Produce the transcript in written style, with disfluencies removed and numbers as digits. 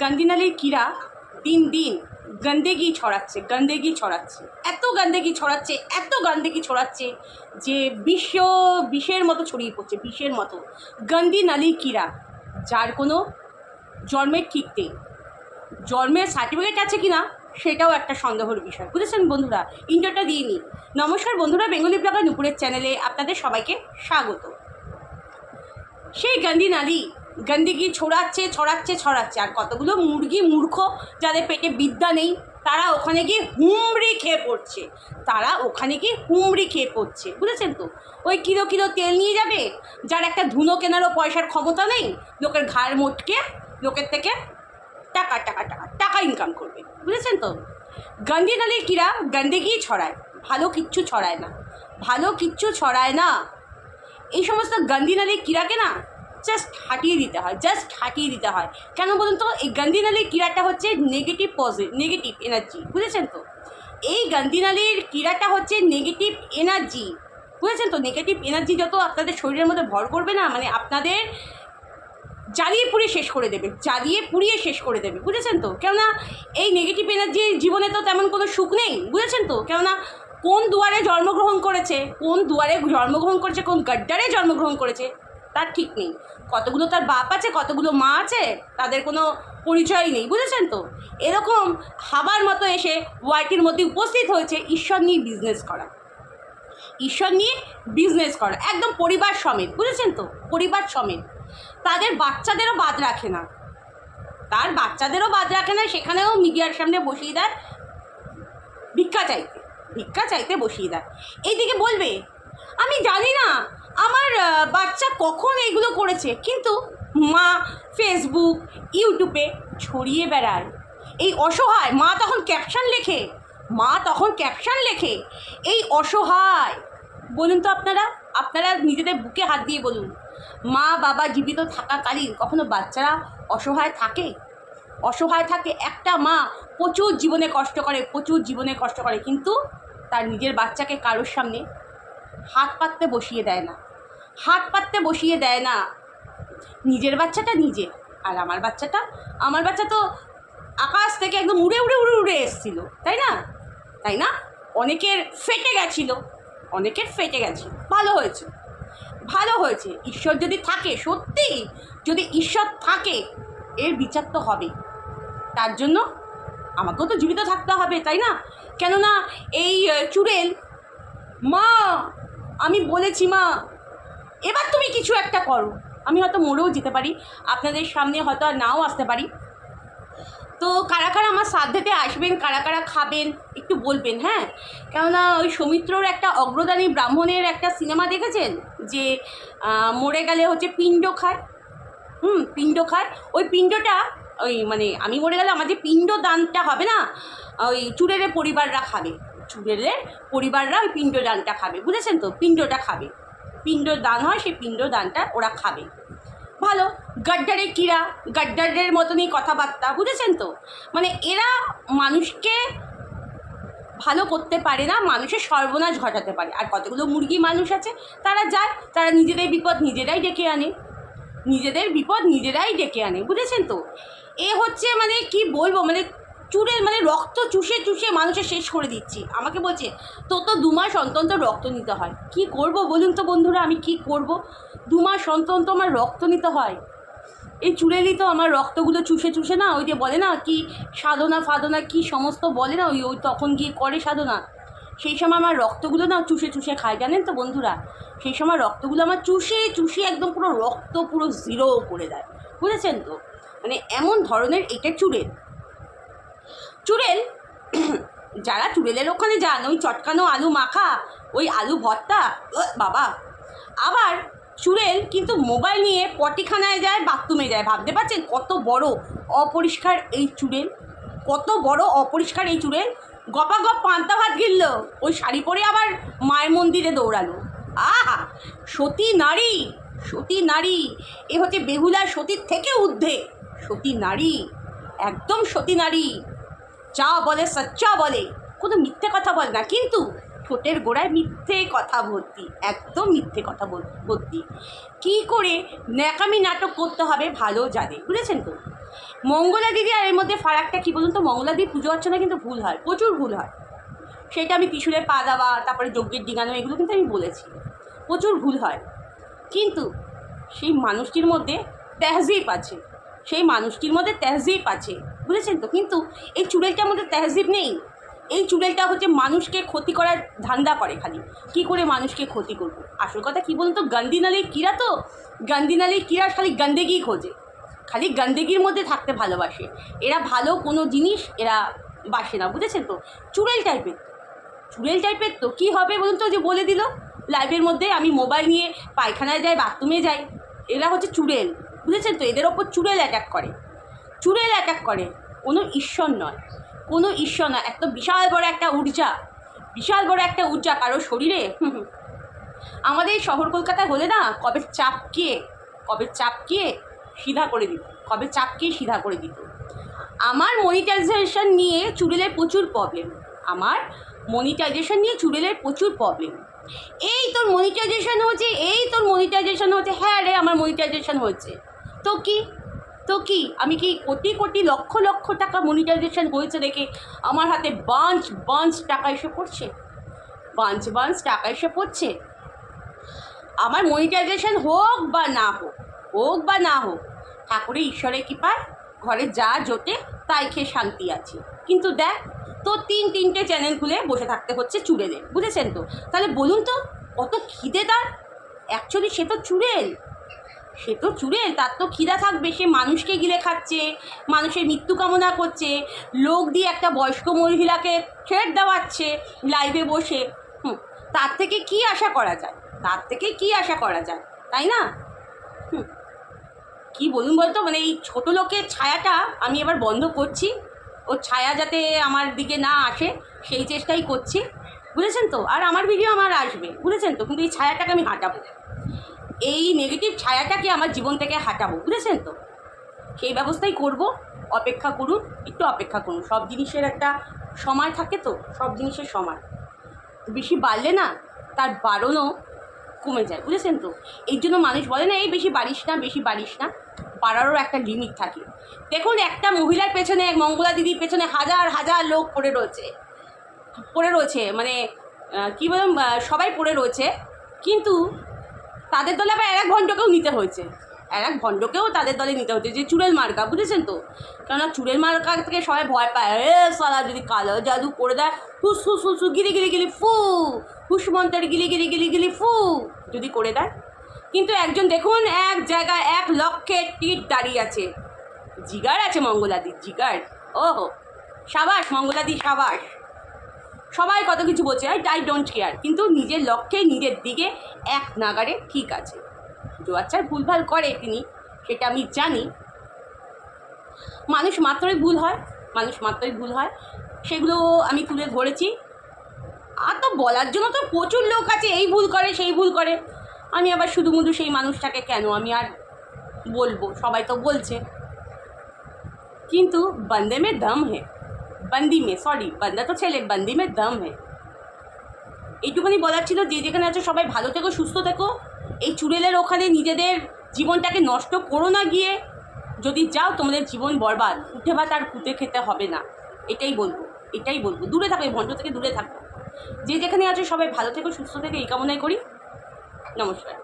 গান্ধীনালীর কীরা দিন দিন গন্দেগি ছড়াচ্ছে, এত গন্দেগি ছড়াচ্ছে যে বিষের মতো ছড়িয়ে পড়ছে, বিষের মতো। গান্ধীনালীর কীরা, যার কোনো জন্মের ঠিক নেই, জন্মের সার্টিফিকেট আছে কি না সেটাও একটা সন্দেহের বিষয়। বুঝেছেন বন্ধুরা? ইন্টারটা দিয়ে নিই। নমস্কার বন্ধুরা, বেঙ্গলি ব্লগার নুপুরের চ্যানেলে আপনাদের সবাইকে স্বাগত। সেই গান্ধীনালী গন্দেগি ছড়াচ্ছে, আর কতগুলো মুরগি মূর্খ যাদের পেটে বিদ্যা নেই তারা ওখানে গিয়ে হুমড়ি খেয়ে পড়ছে। বুঝেছেন তো? ওই কিলো কিলো তেল নিয়ে যাবে, যার একটা ধুনো কেনারও পয়সার ক্ষমতা নেই, লোকের ঘাড় মোটকে লোকের থেকে টাকা ইনকাম করবে। বুঝেছেন তো? গান্ধীনালীর কীরা গন্দেগি ছড়ায়, ভালো কিচ্ছু ছড়ায় না। এই সমস্ত গান্ধীনালীর কীরাকে না জাস্ট হাঁটিয়ে দিতে হয়। কেন বলুন তো? এই গান্ধীনালীর কীরাটা হচ্ছে নেগেটিভ এনার্জি। বুঝেছেন তো? এই গান্ধীনালীর কীরাটা হচ্ছে নেগেটিভ এনার্জি। বুঝেছেন তো? নেগেটিভ এনার্জি যত আপনাদের শরীরের মধ্যে ভর করবে না, মানে আপনাদের জ্বালিয়ে পুড়িয়ে শেষ করে দেবে। বুঝেছেন তো? কেননা এই নেগেটিভ এনার্জির জীবনে তো তেমন কোনো সুখ নেই। বুঝেছেন তো? কেননা কোন দুয়ারে জন্মগ্রহণ করেছে, কোন গাড্ডারে জন্মগ্রহণ করেছে তার ঠিক নেই। কতগুলো তার বাপ আছে, কতগুলো মা আছে, তাদের কোনো পরিচয় নেই। বুঝেছেন তো? এরকম হাবার মতো এসে ওয়াইটির মধ্যে উপস্থিত হয়েছে ঈশ্বর নিয়ে বিজনেস করা একদম পরিবার সমেত। বুঝেছেন তো? পরিবার সমেত তাদের বাচ্চাদেরও বাদ রাখে না, সেখানেও মিডিয়ার সামনে বসিয়ে দেয় ভিক্ষা চাইতে বসিয়ে দেয়। এইদিকে বলবে আমি জানি না আমার বাচ্চা কখন এইগুলো করেছে, কিন্তু মা ফেসবুক ইউটিউবে ছড়িয়ে বেড়ায়। এই অসহায় মা তখন ক্যাপশন লেখে এই অসহায়। বলুন তো আপনারা নিজেদের বুকে হাত দিয়ে বলুন, মা বাবা জীবিত থাকাকালীন কখনো বাচ্চারা অসহায় থাকে? একটা মা প্রচুর জীবনে কষ্ট করে, কিন্তু তার নিজের বাচ্চাকে কারোর সামনে হাত পাততে বসিয়ে দেয় না। নিজের বাচ্চাটা নিজে, আর আমার বাচ্চা তো আকাশ থেকে একদম উড়ে এসেছিল, তাই না? অনেকের ফেটে গেছিল, ভালো হয়েছে। ঈশ্বর যদি থাকে, সত্যি যদি ঈশ্বর থাকে, এর বিচার তো হবে। তার জন্য আমাকেও তো জীবিত থাকতে হবে, তাই না? কেননা এই চুড়েল মা, আমি বলেছি মা, এবার তুমি কিছু একটা করো। আমি হয়তো মরেও যেতে পারি, আপনাদের সামনে হয়তো আর নাও আসতে পারি। তো কারা আমার শ্রাদ্ধেতে আসবেন, কারা খাবেন একটু বলবেন, হ্যাঁ? কেননা ওই সৌমিত্রর একটা অগ্রদানী ব্রাহ্মণের একটা সিনেমা দেখেছেন, যে মরে গেলে হচ্ছে পিণ্ড খায়। ওই পিণ্ডটা, ওই মানে আমি মরে গেলে আমার যে পিণ্ড দানটা হবে না, ওই চুড়েলের পরিবাররা ওই পিণ্ড দানটা খাবে। বুঝেছেন তো? পিণ্ডটা খাবে, পিণ্ড দান হয়, সেই পিণ্ড দানটা ওরা খাবে। ভালো গাড্ডারের মতনই কথাবার্তা। বুঝেছেন তো? মানে এরা মানুষকে ভালো করতে পারে না, মানুষের সর্বনাশ ঘটাতে পারে। আর কতগুলো মুরগি মানুষ আছে, তারা নিজেদের বিপদ নিজেরাই ডেকে আনে। বুঝেছেন তো? এ হচ্ছে মানে কি বলবো, মানে চুড়েল মানে রক্ত চুষে মানুষের শেষ করে দিচ্ছি। আমাকে বলছে তো 2 মাস অন্তর রক্ত নিতে হয়। কি করব বলুন তো বন্ধুরা, আমি কি করব? 2 মাস অন্তর আমার রক্ত নিতে হয়। এই চুড়েলই তো আমার রক্তগুলো চুষে না, ওই যে বলে না কি সাধনা কি সমস্ত বলে না, ওই তখন গিয়ে করে সাধনা। সেই সময় আমার রক্তগুলো না চুষে খায়, জানেন তো বন্ধুরা? সেই সময় রক্তগুলো আমার চুষে একদম পুরো রক্ত পুরো জিরো করে দেয়। বুঝেছেন তো? মানে এমন ধরনের এটা চুড়েল যারা চুড়েলের ওখানে যান, ওই চটকানো আলু মাখা, ওই আলু ভর্তা, বাবা। আবার চুড়েল কিন্তু মোবাইল নিয়ে পটিখানায় যায়, বাথরুমে যায়। ভাবতে পারছেন কত বড় অপরিষ্কার এই চুড়েল? গপাগপ পান্তা ভাত গিলল, ওই শাড়ি পরে আবার মায়ের মন্দিরে দৌড়ালো। আহা, সতী নারী, এ হচ্ছে বেহুলা সতীর থেকে ঊর্ধ্বে সতী নারী, একদম সতী নারী। যা বলে সচ্চা বলে, কোনো মিথ্যে কথা বলে না, কিন্তু ঠোঁটের গোড়ায় মিথ্যে কথা ভর্তি, একদম মিথ্যে কথা ভর্তি। কী করে ন্যাকামি নাটক করতে হবে ভালো জানে। বুঝেছেন তো? মঙ্গলা দিদি আর এর মধ্যে ফারাকটা কী বলুন তো? মঙ্গলা দিদি পুজো অর্চনা কিন্তু ভুল হয়, প্রচুর ভুল হয়। সেটা আমি ত্রিশূলে পা দেওয়া, তারপরে যজ্ঞের ডিঙানো, এগুলো কিন্তু আমি বলেছি, প্রচুর ভুল হয়। কিন্তু সেই মানুষটির মধ্যে তেহজিব আছে, সেই মানুষটির মধ্যে তেহজিব আছে, বুঝেছেন তো? কিন্তু এই চুড়েলটার মধ্যে তেহজিব নেই। এই চুড়েলটা হচ্ছে মানুষকে ক্ষতি করার ধান্দা করে, খালি কি করে মানুষকে ক্ষতি করবো। আসল কথা কী বলুন তো? গান্দিনালির কীরা তো, গান্দিনালির কীরা খালি গন্দেগি খোঁজে, খালি গন্দেগির মধ্যে থাকতে ভালোবাসে। এরা ভালো কোনো জিনিস এরা বাসে না, বুঝেছেন তো? চুড়েল টাইপের, চুড়েল টাইপের তো কী হবে বলুন তো? যে বলে দিল লাইভের মধ্যে আমি মোবাইল নিয়ে পায়খানায় যাই, বাথরুমে যাই, এরা হচ্ছে চুড়েল, বুঝেছেন তো? এদের ওপর চুড়েল অ্যাটাক করে, চুড়েল অ্যাটাক করে, কোনো ঈশ্বর নয়, কোনো ঈশ্বর নয়। এত বিশাল বড় একটা ঊর্জা, বিশাল বড় একটা ঊর্জা কারো শরীরে। আমাদের এই শহর কলকাতায় হলে না কবে চাপকিয়ে সিধা করে দিত, কবে চাপকিয়ে সিধা করে দিত। আমার মনিটাইজেশন নিয়ে চুড়েলের প্রচুর প্রবলেম, আমার মনিটাইজেশন নিয়ে চুড়েলের প্রচুর প্রবলেম। এই তোর মনিটাইজেশন হচ্ছে, এই তোর মনিটাইজেশন হচ্ছে। হ্যাঁ রে, আমার মনিটাইজেশন হচ্ছে তো কি, তো কি? আমি কি কোটি কোটি লক্ষ লক্ষ টাকা মনিটাইজেশন হয়েছে দেখে আমার হাতে বাঞ্চ টাকা এসে পড়ছে, বাঞ্চ টাকা এসে পড়ছে? আমার মনিটাইজেশন হোক বা না হোক, ঠাকুরের ঈশ্বরের কৃপায় ঘরে যা জোটে তাই খেয়ে শান্তি আছে। কিন্তু দেখ, তো তিনটে চ্যানেল খুলে বসে থাকতে হচ্ছে চুড়েলে, বুঝেছেন তো? তাহলে বলুন তো কত খিদে তার? অ্যাকচুয়ালি সে তো চুড়েল, তার তো খিদা থাকবে। সে মানুষকে গিলে খাচ্ছে, মানুষের মৃত্যু কামনা করছে, লোক দিয়ে একটা বয়স্ক মহিলাকে থ্রেট দেওয়াচ্ছে লাইভে বসে। তার থেকে কি আশা করা যায়? তাই না? কি বলুন বলতো, মানে এই ছোটো লোকের ছায়াটা আমি এবার বন্ধ করছি, ওর ছায়া যাতে আমার দিকে না আসে সেই চেষ্টাই করছি, বুঝেছেন তো? আর আমার ভিডিও আমার আসবে, বুঝেছেন তো? কিন্তু এই ছায়াটাকে আমি হাঁটাবো, এই নেগেটিভ ছায়াটাকে আমার জীবন থেকে হাঁটাবো, বুঝেছেন তো? সেই ব্যবস্থাই করব। অপেক্ষা করুন, একটু অপেক্ষা করুন। সব জিনিসের একটা সময় থাকে তো, সব জিনিসের সময় বেশি বাড়লে না তার বাড়নও কমে যায়, বুঝেছেন তো? এই জন্য মানুষ বলে না এই বেশি বাড়িস না, বাড়ারও একটা লিমিট থাকে। দেখুন, একটা মহিলার পেছনে, মঙ্গলা দিদির পেছনে হাজার লোক পড়ে রয়েছে, মানে কী বলুন, সবাই পড়ে রয়েছে। কিন্তু তাদের দলে আবার এক ভণ্ডকেও নিতে হয়েছে, তাদের দলে নিতে হচ্ছে, যে চুড়েল মার্কা, বুঝেছেন তো? কেননা চুড়েল মার্কা থেকে সবাই ভয় পায়, সালা যদি কালো জাদু করে দেয়, হুস গিলি ফু, হুসমন্তর গিলি ফু যদি করে দেয়। কিন্তু একজন দেখুন, এক জায়গায় 1 লক্ষের টিট দাঁড়িয়ে আছে, জিগার আছে মঙ্গলাদির, জিগার। ওহো, সাবাস মঙ্গলাদি, সাবাস। সবাই কত কিছু বলছে, আই ডোন্ট কেয়ার, কিন্তু নিজের লক্ষ্যে, নিজের দিকে এক নাগারে ঠিক আছে। যে আচ্ছা ভুলভাল করে তিনি, সেটা আমি জানি। মানুষ মাত্রই ভুল হয়, সেগুলো আমি তুলে ধরেছি। আর তো বলার জন্য তো প্রচুর লোক আছে, এই ভুল করে সেই ভুল করে। আমি আবার শুধু সেই মানুষটাকে কেন আমি আর বলবো? সবাই তো বলছে। কিন্তু বন্দে মে দম হে, বান্দা তো ছেলে, বন্দি মে দম হে। এইটুকুনি বলার ছিল। যে যেখানে আছো সবাই ভালো থেকো, সুস্থ থেকো। এই চুড়েলের ওখানে নিজেদের জীবনটাকে নষ্ট করো না গিয়ে। যদি যাও তোমাদের জীবন বরবাদ, উঠে ভাত আর পুঁতে খেতে হবে না। এটাই বলবো। দূরে থাকো, এই ভণ্ড থেকে দূরে থাকো। যে যেখানে আছো সবাই ভালো থেকো, সুস্থ থেকো, এই কামনাই করি। নমস্কার।